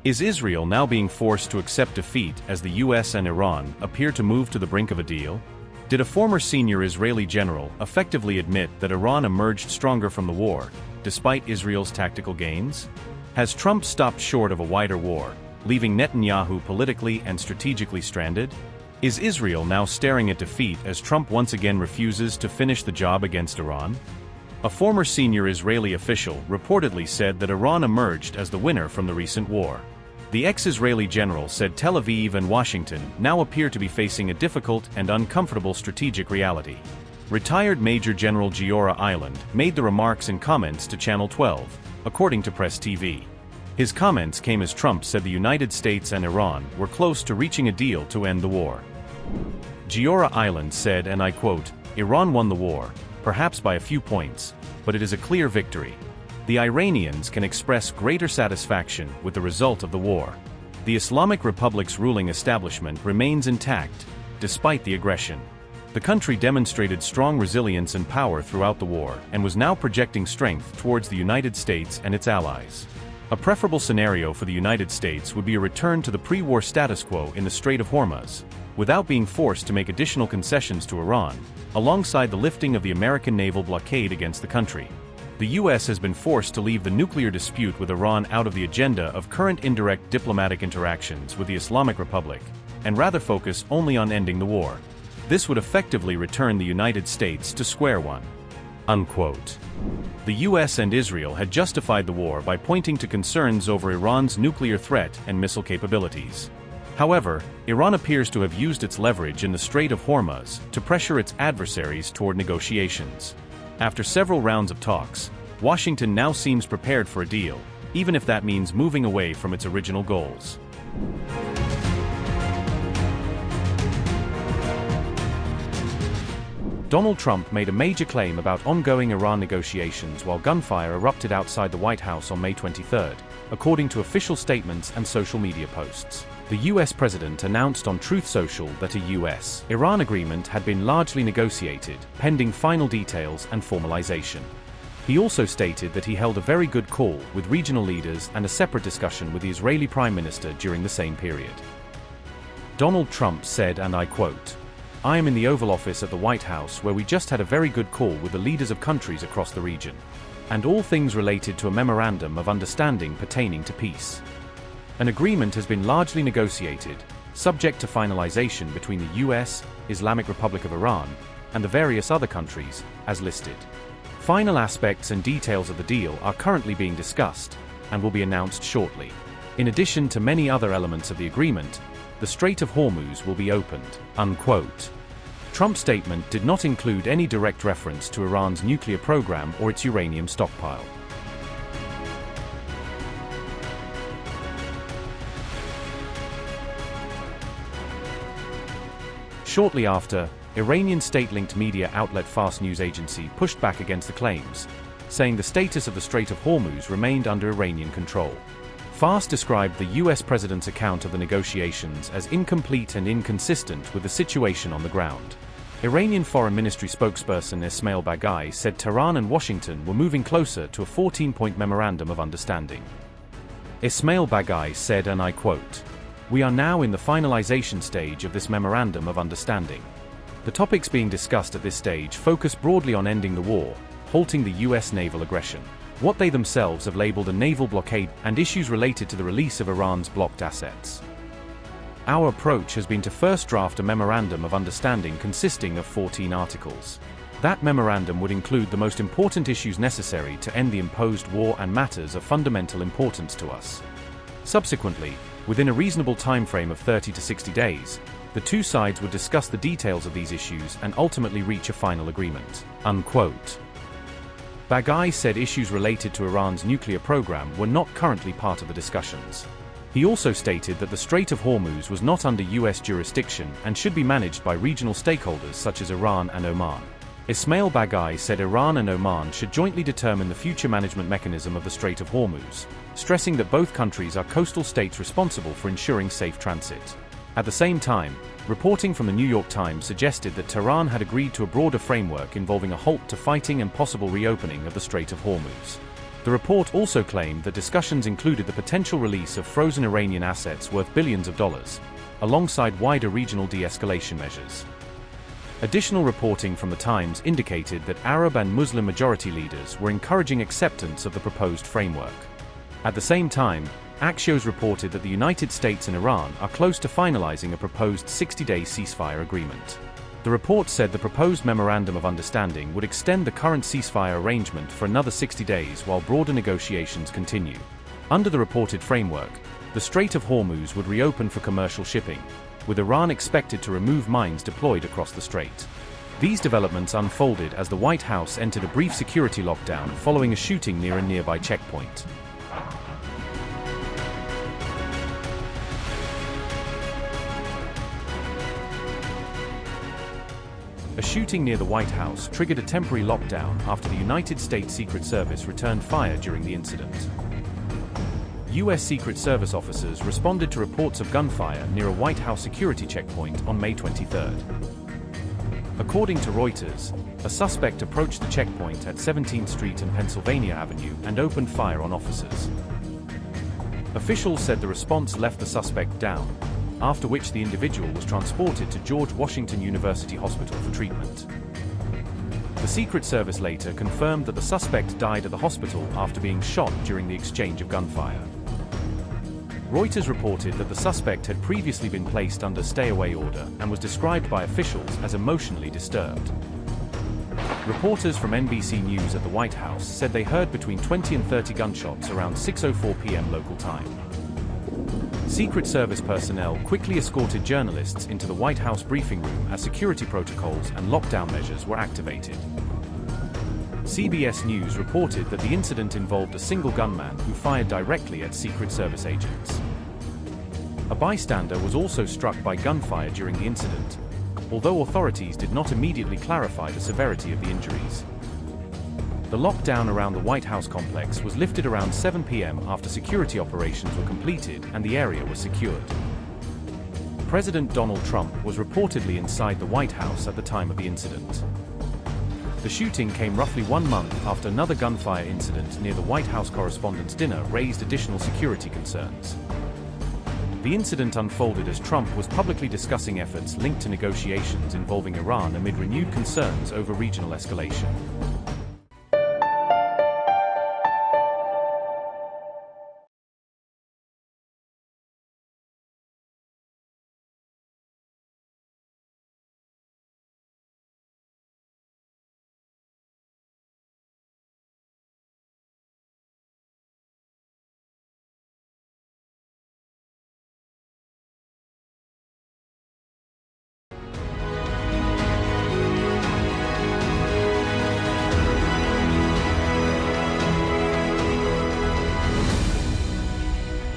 Is Israel now being forced to accept defeat as the US and Iran appear to move to the brink of a deal? Did a former senior Israeli general effectively admit that Iran emerged stronger from the war, despite Israel's tactical gains? Has Trump stopped short of a wider war, leaving Netanyahu politically and strategically stranded? Is Israel now staring at defeat as Trump once again refuses to finish the job against Iran? A former senior Israeli official reportedly said that Iran emerged as the winner from the recent war. The ex-Israeli general said Tel Aviv and Washington now appear to be facing a difficult and uncomfortable strategic reality. Retired Major General Giora Eiland made the remarks in comments to Channel 12, according to Press TV. His comments came as Trump said the United States and Iran were close to reaching a deal to end the war. Giora Eiland said, and I quote, "Iran won the war, perhaps by a few points, but it is a clear victory. The Iranians can express greater satisfaction with the result of the war. The Islamic Republic's ruling establishment remains intact, despite the aggression. The country demonstrated strong resilience and power throughout the war and was now projecting strength towards the United States and its allies. A preferable scenario for the United States would be a return to the pre-war status quo in the Strait of Hormuz, without being forced to make additional concessions to Iran, alongside the lifting of the American naval blockade against the country. The US has been forced to leave the nuclear dispute with Iran out of the agenda of current indirect diplomatic interactions with the Islamic Republic, and rather focus only on ending the war. This would effectively return the United States to square one." Unquote. The US and Israel had justified the war by pointing to concerns over Iran's nuclear threat and missile capabilities. However, Iran appears to have used its leverage in the Strait of Hormuz to pressure its adversaries toward negotiations. After several rounds of talks, Washington now seems prepared for a deal, even if that means moving away from its original goals. Donald Trump made a major claim about ongoing Iran negotiations while gunfire erupted outside the White House on May 23, according to official statements and social media posts. The US president announced on Truth Social that a US-Iran agreement had been largely negotiated, pending final details and formalization. He also stated that he held a very good call with regional leaders and a separate discussion with the Israeli Prime Minister during the same period. Donald Trump said, and I quote, "I am in the Oval Office at the White House where we just had a very good call with the leaders of countries across the region, and all things related to a memorandum of understanding pertaining to peace. An agreement has been largely negotiated, subject to finalization between the US, Islamic Republic of Iran, and the various other countries, as listed. Final aspects and details of the deal are currently being discussed, and will be announced shortly. In addition to many other elements of the agreement, the Strait of Hormuz will be opened." Unquote. Trump's statement did not include any direct reference to Iran's nuclear program or its uranium stockpile. Shortly after, Iranian state-linked media outlet Fars news agency pushed back against the claims, saying the status of the Strait of Hormuz remained under Iranian control. Fars described the US president's account of the negotiations as incomplete and inconsistent with the situation on the ground. Iranian Foreign Ministry spokesperson Ismail Baghai said Tehran and Washington were moving closer to a 14-point memorandum of understanding. Ismail Baghai said, and I quote, "We are now in the finalization stage of this memorandum of understanding. The topics being discussed at this stage focus broadly on ending the war, halting the US naval aggression, what they themselves have labeled a naval blockade, and issues related to the release of Iran's blocked assets. Our approach has been to first draft a memorandum of understanding consisting of 14 articles. That memorandum would include the most important issues necessary to end the imposed war and matters of fundamental importance to us. Subsequently, within a reasonable time frame of 30 to 60 days, the two sides would discuss the details of these issues and ultimately reach a final agreement." Unquote. Baghai said issues related to Iran's nuclear program were not currently part of the discussions. He also stated that the Strait of Hormuz was not under US jurisdiction and should be managed by regional stakeholders such as Iran and Oman. Ismail Baghai said Iran and Oman should jointly determine the future management mechanism of the Strait of Hormuz, stressing that both countries are coastal states responsible for ensuring safe transit. At the same time, reporting from the New York Times suggested that Tehran had agreed to a broader framework involving a halt to fighting and possible reopening of the Strait of Hormuz. The report also claimed that discussions included the potential release of frozen Iranian assets worth billions of dollars, alongside wider regional de-escalation measures. Additional reporting from the Times indicated that Arab and Muslim majority leaders were encouraging acceptance of the proposed framework. At the same time, Axios reported that the United States and Iran are close to finalizing a proposed 60-day ceasefire agreement. The report said the proposed Memorandum of Understanding would extend the current ceasefire arrangement for another 60 days while broader negotiations continue. Under the reported framework, the Strait of Hormuz would reopen for commercial shipping, with Iran expected to remove mines deployed across the strait. These developments unfolded as the White House entered a brief security lockdown following a shooting near a nearby checkpoint. A shooting near the White House triggered a temporary lockdown after the United States Secret Service returned fire during the incident. U.S. Secret Service officers responded to reports of gunfire near a White House security checkpoint on May 23. According to Reuters, a suspect approached the checkpoint at 17th Street and Pennsylvania Avenue and opened fire on officers. Officials said the response left the suspect down, after which the individual was transported to George Washington University Hospital for treatment. The Secret Service later confirmed that the suspect died at the hospital after being shot during the exchange of gunfire. Reuters reported that the suspect had previously been placed under stay-away order and was described by officials as emotionally disturbed. Reporters from NBC News at the White House said they heard between 20 and 30 gunshots around 6:04 p.m. local time. Secret Service personnel quickly escorted journalists into the White House briefing room as security protocols and lockdown measures were activated. CBS News reported that the incident involved a single gunman who fired directly at Secret Service agents. A bystander was also struck by gunfire during the incident, although authorities did not immediately clarify the severity of the injuries. The lockdown around the White House complex was lifted around 7 p.m. after security operations were completed and the area was secured. President Donald Trump was reportedly inside the White House at the time of the incident. The shooting came roughly 1 month after another gunfire incident near the White House Correspondents' Dinner raised additional security concerns. The incident unfolded as Trump was publicly discussing efforts linked to negotiations involving Iran amid renewed concerns over regional escalation.